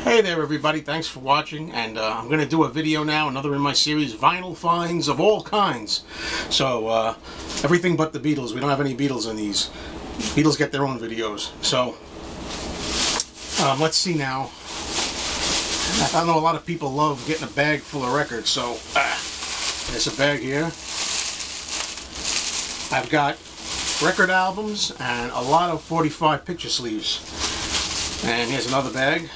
Hey there everybody, thanks for watching, and I'm going to do a video now, another in my series, Vinyl Finds of All Kinds. So, everything but the Beatles. We don't have any Beatles in these. Beatles get their own videos. So, let's see now. I know a lot of people love getting a bag full of records, so there's a bag here. I've got record albums and a lot of 45 picture sleeves. And here's another bag.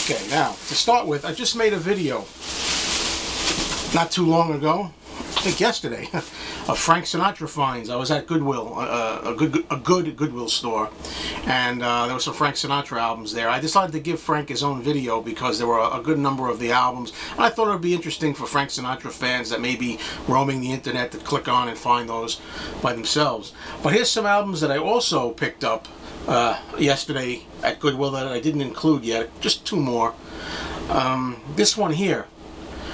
Okay, now, to start with, I just made a video not too long ago, I think yesterday, of Frank Sinatra finds. I was at Goodwill, a good Goodwill store, and there were some Frank Sinatra albums there. I decided to give Frank his own video because there were a good number of the albums, and I thought it would be interesting for Frank Sinatra fans that may be roaming the internet to click on and find those by themselves. But here's some albums that I also picked up yesterday at Goodwill that I didn't include yet, just two more. This one here,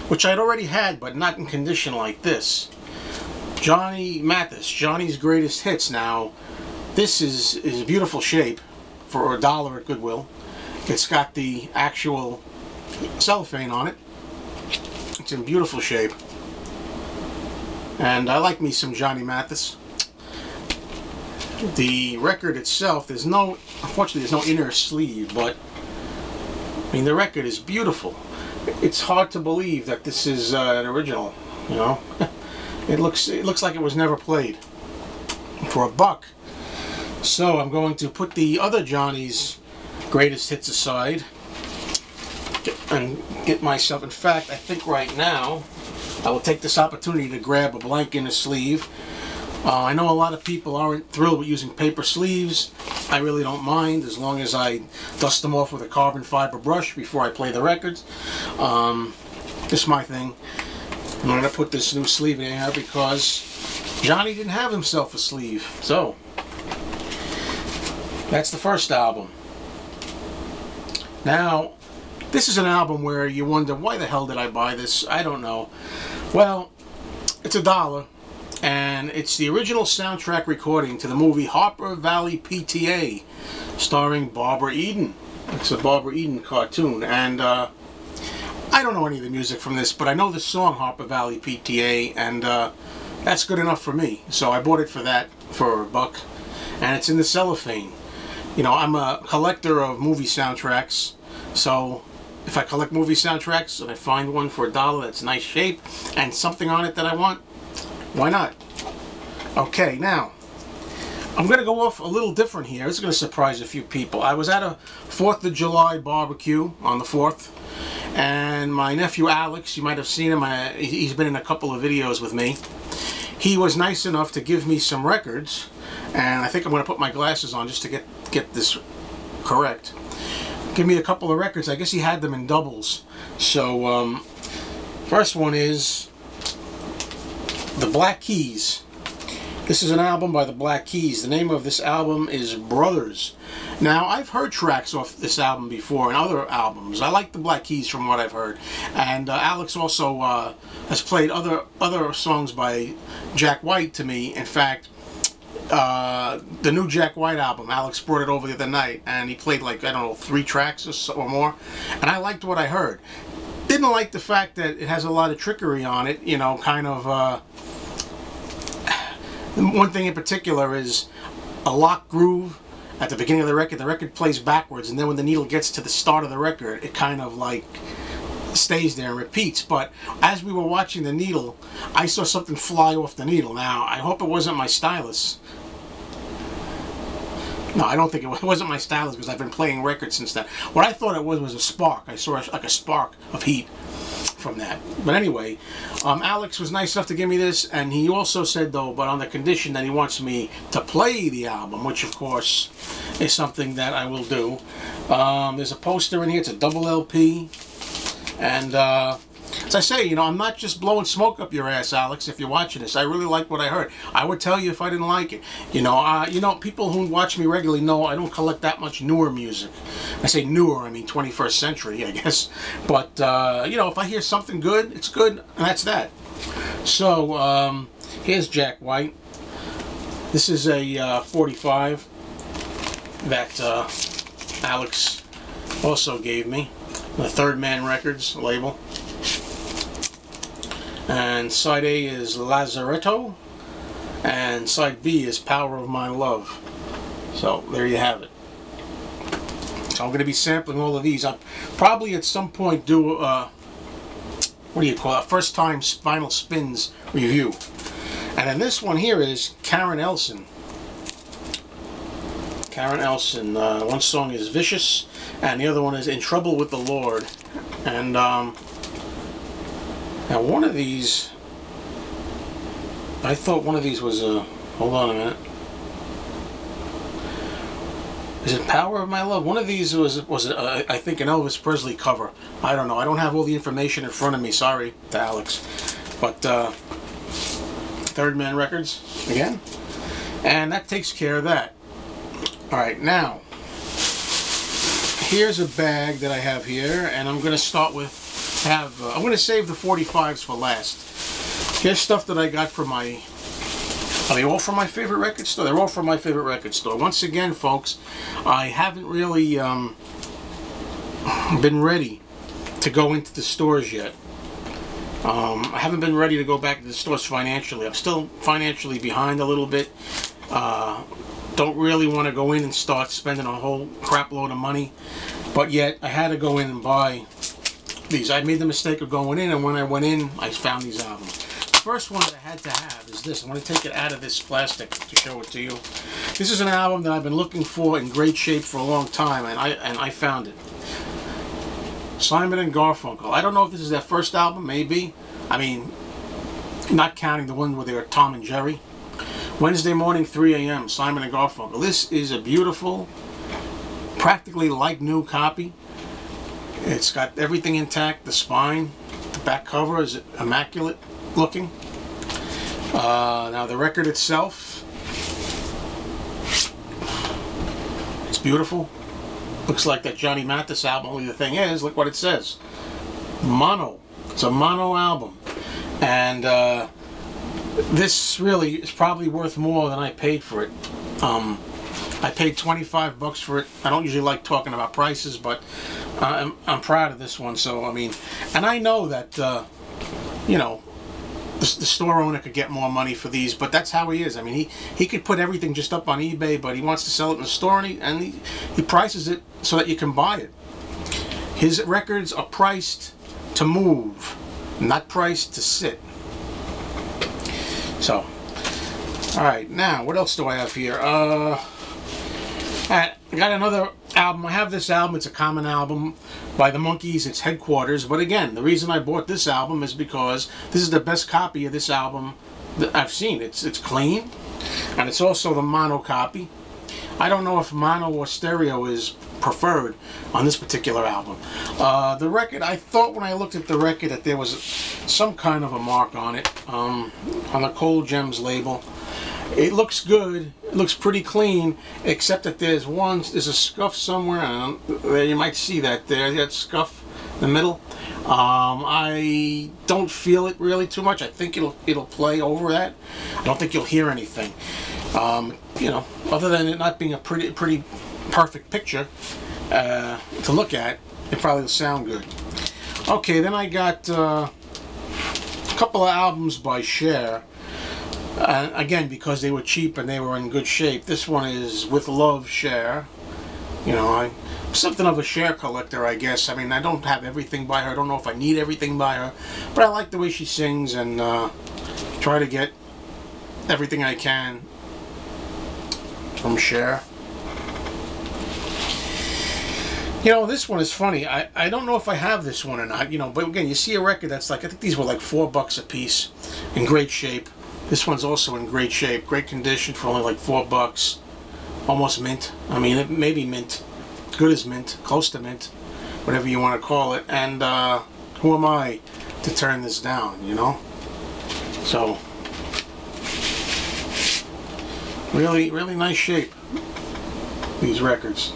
which I'd already had but not in condition like this. Mathis, Johnny's Greatest Hits. Now, this is in beautiful shape for $1 at Goodwill. It's got the actual cellophane on it. It's in beautiful shape. And I like me some Johnny Mathis. The record itself, unfortunately there's no inner sleeve, but I mean the record is beautiful. It's hard to believe that this is an original, you know. It looks like it was never played for $1. So I'm going to put the other Johnny's Greatest Hits aside and get myself, in fact, I think right now I will take this opportunity to grab a blank inner sleeve. I know a lot of people aren't thrilled with using paper sleeves. I really don't mind as long as I dust them off with a carbon fiber brush before I play the records. This is my thing. I'm going to put this new sleeve in here because Johnny didn't have himself a sleeve. So, that's the first album. Now, this is an album where you wonder, why the hell did I buy this? I don't know. Well, it's $1. And it's the original soundtrack recording to the movie Harper Valley PTA, starring Barbara Eden. It's a Barbara Eden cartoon, and I don't know any of the music from this, but I know the song Harper Valley PTA, and that's good enough for me. So I bought it for that, for $1, and it's in the cellophane. You know, I'm a collector of movie soundtracks, so if I collect movie soundtracks and I find one for $1 that's nice shape and something on it that I want, why not? Okay, now, I'm going to go off a little different here. This is going to surprise a few people. I was at a 4th of July barbecue on the 4th, and my nephew Alex, you might have seen him, he's been in a couple of videos with me. He was nice enough to give me some records, and I think I'm going to put my glasses on just to get this correct. Give me a couple of records. I guess he had them in doubles. So, first one is The Black Keys. This is an album by the Black Keys. The name of this album is Brothers. Now, I've heard tracks off this album before and other albums. I like the Black Keys from what I've heard. And Alex also has played other songs by Jack White to me. In fact, the new Jack White album, Alex brought it over the other night, and he played like, I don't know, 3 tracks or more. And I liked what I heard. Didn't like the fact that it has a lot of trickery on it, you know, kind of, one thing in particular is a lock groove at the beginning of the record plays backwards, and then when the needle gets to the start of the record, it kind of like stays there and repeats. But as we were watching the needle, I saw something fly off the needle. Now, I hope it wasn't my stylus. No, I don't think it wasn't my stylus because I've been playing records since then. What I thought it was a spark. I saw like a spark of heat from that. But anyway, Alex was nice enough to give me this, and he also said, though, but on the condition that he wants me to play the album, which of course is something that I will do. There's a poster in here. It's a double LP. And as I say, you know, I'm not just blowing smoke up your ass, Alex, if you're watching this. I really like what I heard. I would tell you if I didn't like it. You know, people who watch me regularly know I don't collect that much newer music. I say newer, I mean 21st century, I guess. But, you know, if I hear something good, it's good, and that's that. So, here's Jack White. This is a 45 that Alex also gave me. The Third Man Records label. And side A is Lazaretto, and side B is Power of My Love. So there you have it. So I'm going to be sampling all of these. I'll probably at some point do what do you call it? First time vinyl spins review. And then this one here is Karen Elson. Karen Elson. One song is Vicious, and the other one is In Trouble with the Lord. And now one of these, I thought one of these was hold on a minute. Is it Power of My Love? One of these was I think an Elvis Presley cover. I don't know. I don't have all the information in front of me. Sorry to Alex. But Third Man Records again. And that takes care of that. Alright, now here's a bag that I have here, and I'm going to start with I'm going to save the 45s for last. Here's stuff that I got from my... Are they all from my favorite record store? They're all from my favorite record store. Once again, folks, I haven't really been ready to go into the stores yet. I haven't been ready to go back to the stores financially. I'm still financially behind a little bit. Don't really want to go in and start spending a whole crap load of money. But yet, I had to go in and buy these. I made the mistake of going in, and when I went in, I found these albums. The first one that I had to have is this. I want to take it out of this plastic to show it to you. This is an album that I've been looking for in great shape for a long time, and I found it. Simon and Garfunkel. I don't know if this is their first album, maybe. I mean, not counting the one where they were Tom and Jerry. Wednesday morning, 3 a.m., Simon and Garfunkel. This is a beautiful, practically like new copy. It's got everything intact. The spine, the back cover is immaculate looking. Now the record itself, it's beautiful. Looks like that Johnny Mathis album, only the thing is, look what it says. Mono. It's a mono album. And this really is probably worth more than I paid for it. I paid 25 bucks for it. I don't usually like talking about prices, but I'm proud of this one. So, I mean, and I know that, you know, the store owner could get more money for these, but that's how he is. I mean, he could put everything just up on eBay, but he wants to sell it in the store, and he prices it so that you can buy it. His records are priced to move, not priced to sit. So, alright, now, what else do I have here? I got another album. I have this album. It's a common album by the Monkees. It's Headquarters. But again, the reason I bought this album is because this is the best copy of this album that I've seen. It's clean, and it's also the mono copy. I don't know if mono or stereo is preferred on this particular album. The record, I thought when I looked at the record that there was some kind of a mark on it, on the Cold Gems label. It looks good. It looks pretty clean, except that there's a scuff somewhere. There you might see that there. That scuff in the middle. I don't feel it really too much. I think it'll play over that. I don't think you'll hear anything. You know, other than it not being a pretty perfect picture to look at, it probably will sound good. Okay, then I got a couple of albums by Cher. Again, because they were cheap and they were in good shape. This one is With Love, Cher. You know, I'm something of a Cher collector, I guess. I mean, I don't have everything by her. I don't know if I need everything by her. But I like the way she sings, and try to get everything I can from Cher. You know, this one is funny. I don't know if I have this one or not, you know, but again, you see a record that's like, I think these were like $4 a piece, in great shape. This one's also in great shape, great condition for only like $4. Almost mint. I mean, it may be mint. Good as mint, close to mint, whatever you want to call it. And who am I to turn this down, you know? So, really, really nice shape, these records.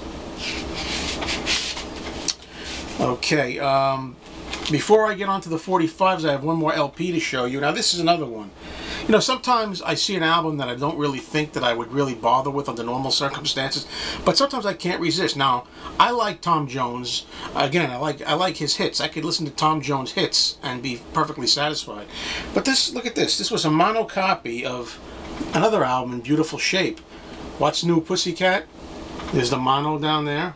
Okay, before I get on to the 45s, I have one more LP to show you. Now, this is another one. You know, sometimes I see an album that I don't really think that I would really bother with under normal circumstances, but sometimes I can't resist. Now, I like Tom Jones. Again, I like his hits. I could listen to Tom Jones hits and be perfectly satisfied. But this, look at this. This was a mono copy of another album in beautiful shape. What's New, Pussycat? There's the mono down there.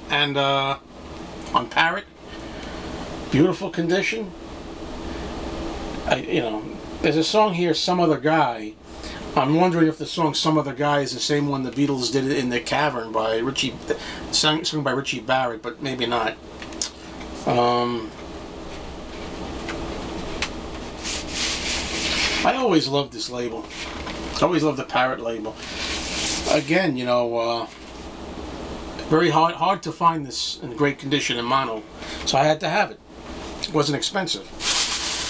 And on Parrot, beautiful condition. You know, there's a song here, Some Other Guy. I'm wondering if the song Some Other Guy is the same one the Beatles did in the Cavern by sung by Richie Barrett, but maybe not. I always loved this label. I always loved the Parrot label. Again, you know, very hard to find this in great condition in mono, so I had to have it. It wasn't expensive.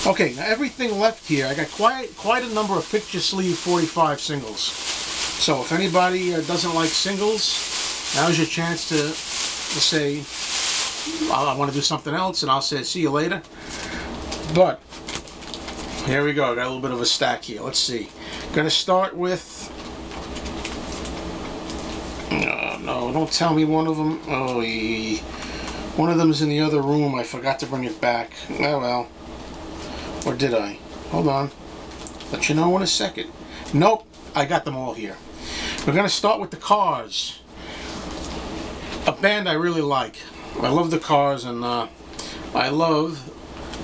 Okay, now everything left here, I got quite a number of picture sleeve 45 singles. So if anybody doesn't like singles, now's your chance to say, I want to do something else, and I'll say, see you later. But, here we go, I got a little bit of a stack here. Let's see. Gonna start with, no, don't tell me one of them. Oh, one of them is in the other room. I forgot to bring it back. Oh well. Or did I? Hold on. Let you know in a second. Nope. I got them all here. We're going to start with the Cars. A band I really like. I love the Cars, and I love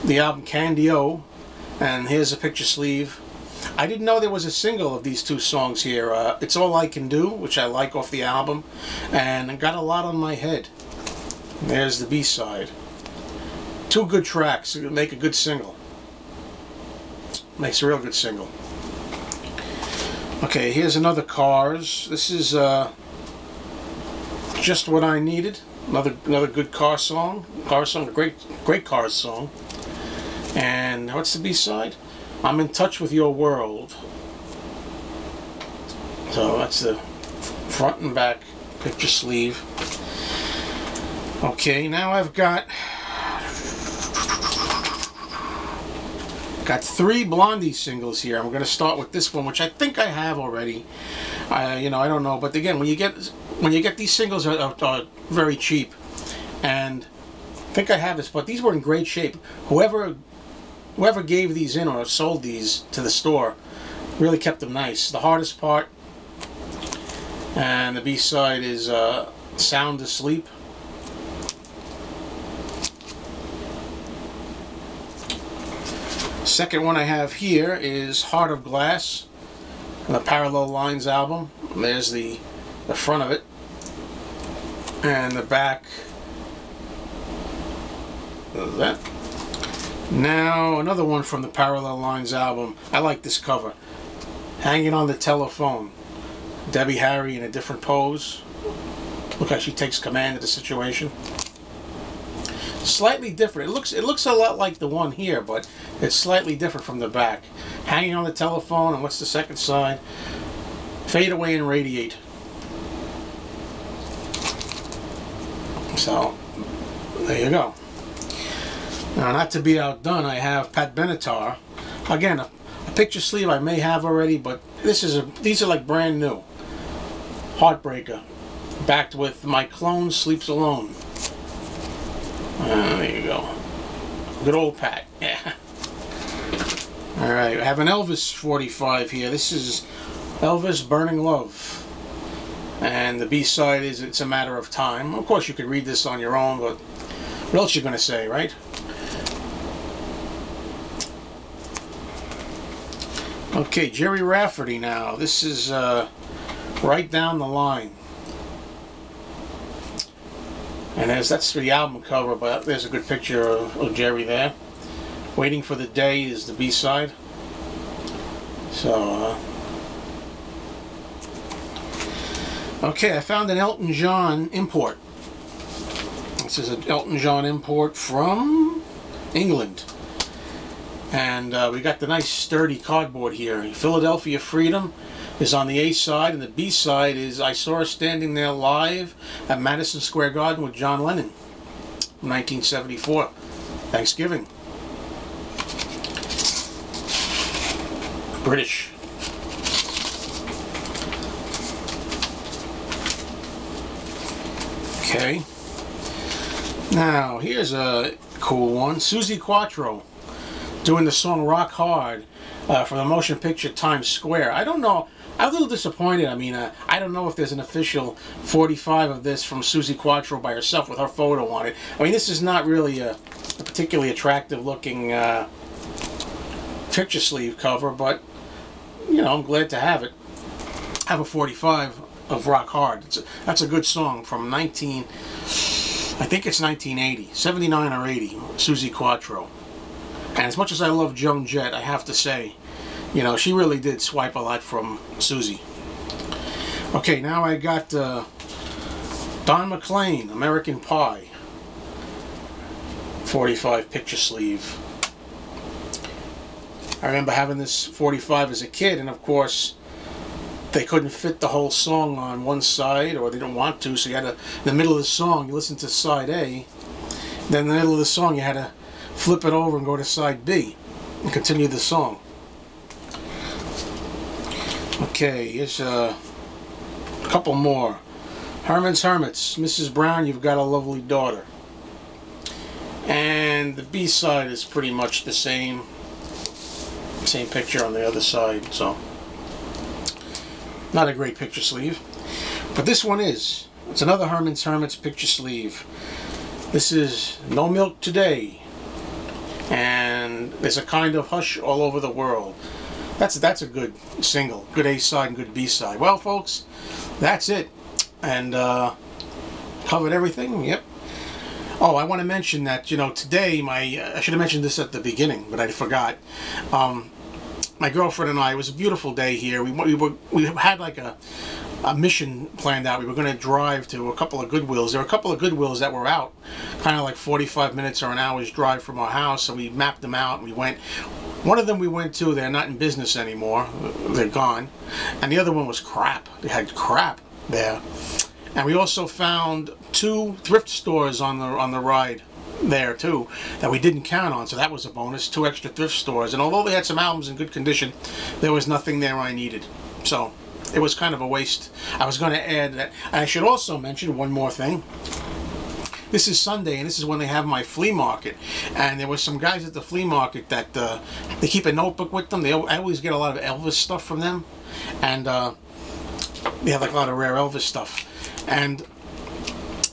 the album Candy-O. And here's a picture sleeve. I didn't know there was a single of these two songs here. It's All I Can Do, which I like off the album. And I Got a Lot on My Head. There's the B-side. Two good tracks. It would make a good single. Makes a real good single. Okay, here's another Cars. This is Just What I Needed. Another good car song. A great Cars song. And what's the B-side? I'm in Touch with Your World. So that's the front and back picture sleeve. Okay, now I've got three Blondie singles here. I'm going to start with this one, which I think I have already. You know, I don't know, but again, when you get these singles are very cheap, and I think I have this, but these were in great shape. Whoever gave these in or sold these to the store really kept them nice. The Hardest Part, and the B-side is Sound Asleep. Second one I have here is Heart of Glass, from the Parallel Lines album. There's the front of it, and the back. That. Now another one from the Parallel Lines album. I like this cover. Hanging on the Telephone. Debbie Harry in a different pose. Look how she takes command of the situation. Slightly different. It looks a lot like the one here, but it's slightly different from the back. Hanging on the Telephone, and what's the second side? Fade Away and Radiate. So, there you go. Now, not to be outdone, I have Pat Benatar. Again, a picture sleeve I may have already, but these are like brand new. Heartbreaker. Backed with My Clone Sleeps Alone. There you go. Good old Pat. Yeah. Alright, I have an Elvis 45 here. This is Elvis Burning Love. And the B-side is It's a Matter of Time. Of course, you could read this on your own, but what else you going to say, right? Okay, Jerry Rafferty now. This is Right Down the Line. And that's the album cover, but there's a good picture of Jerry there. Waiting for the Day is the B-side. So, okay, I found an Elton John import. This is an Elton John import from England. And we got the nice sturdy cardboard here. Philadelphia Freedom is on the A side, and the B side is I Saw Her Standing There Live at Madison Square Garden with John Lennon, 1974, Thanksgiving. British. Okay. Now, here's a cool one. Susie Quatro doing the song Rock Hard for the motion picture Times Square. I don't know. I'm a little disappointed. I mean, I don't know if there's an official 45 of this from Susie Quatro by herself with her photo on it. I mean, this is not really a particularly attractive looking picture sleeve cover, but, you know, I'm glad to have it. Have a 45 of Rock Hard. That's a good song from I think it's 1980, 79 or 80, Susie Quatro. And as much as I love Joan Jett, I have to say, you know, she really did swipe a lot from Susie. Okay, now I got Don McLean, American Pie, 45 picture sleeve. I remember having this 45 as a kid, and of course, they couldn't fit the whole song on one side, or they didn't want to, so you had to, in the middle of the song, you listen to side A, then in the middle of the song, you had to flip it over and go to side B, and continue the song. Okay, here's a couple more. Hermans Hermits, Mrs. Brown, You've Got a Lovely Daughter. And the B-side is pretty much the same picture on the other side, so not a great picture sleeve. But this one is. It's another Hermans Hermits picture sleeve. This is No Milk Today. And there's a kind of hush all over the world. That's a good single. Good A-side and good B-side. Well, folks, that's it. And covered everything. Yep. Oh, I want to mention that, you know, today I should have mentioned this at the beginning, but I forgot. My girlfriend and I, it was a beautiful day here. We had like a mission planned out. We were going to drive to a couple of Goodwills. There were a couple of Goodwills that were out, kind of like 45 minutes or an hour's drive from our house, so we mapped them out and we went. One of them we went to, they're not in business anymore. They're gone. And the other one was crap. They had crap there. And we also found 2 thrift stores on the ride there too that we didn't count on, so that was a bonus. 2 extra thrift stores, and although they had some albums in good condition, there was nothing there I needed, so it was kind of a waste. I was going to add that. I should also mention one more thing. This is Sunday, and this is when they have my flea market, and there were some guys at the flea market that they keep a notebook with them. I always get a lot of Elvis stuff from them, and they have like a lot of rare Elvis stuff. And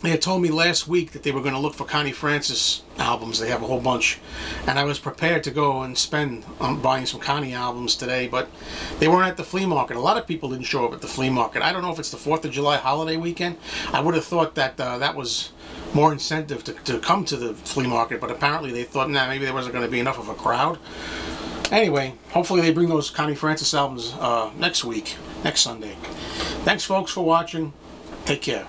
they had told me last week that they were going to look for Connie Francis albums. They have a whole bunch. And I was prepared to go and spend on buying some Connie albums today, but they weren't at the flea market. A lot of people didn't show up at the flea market. I don't know if it's the 4th of July holiday weekend. I would have thought that that was more incentive to come to the flea market, but apparently they thought, nah, maybe there wasn't going to be enough of a crowd. Anyway, hopefully they bring those Connie Francis albums next week, next Sunday. Thanks, folks, for watching. Take care.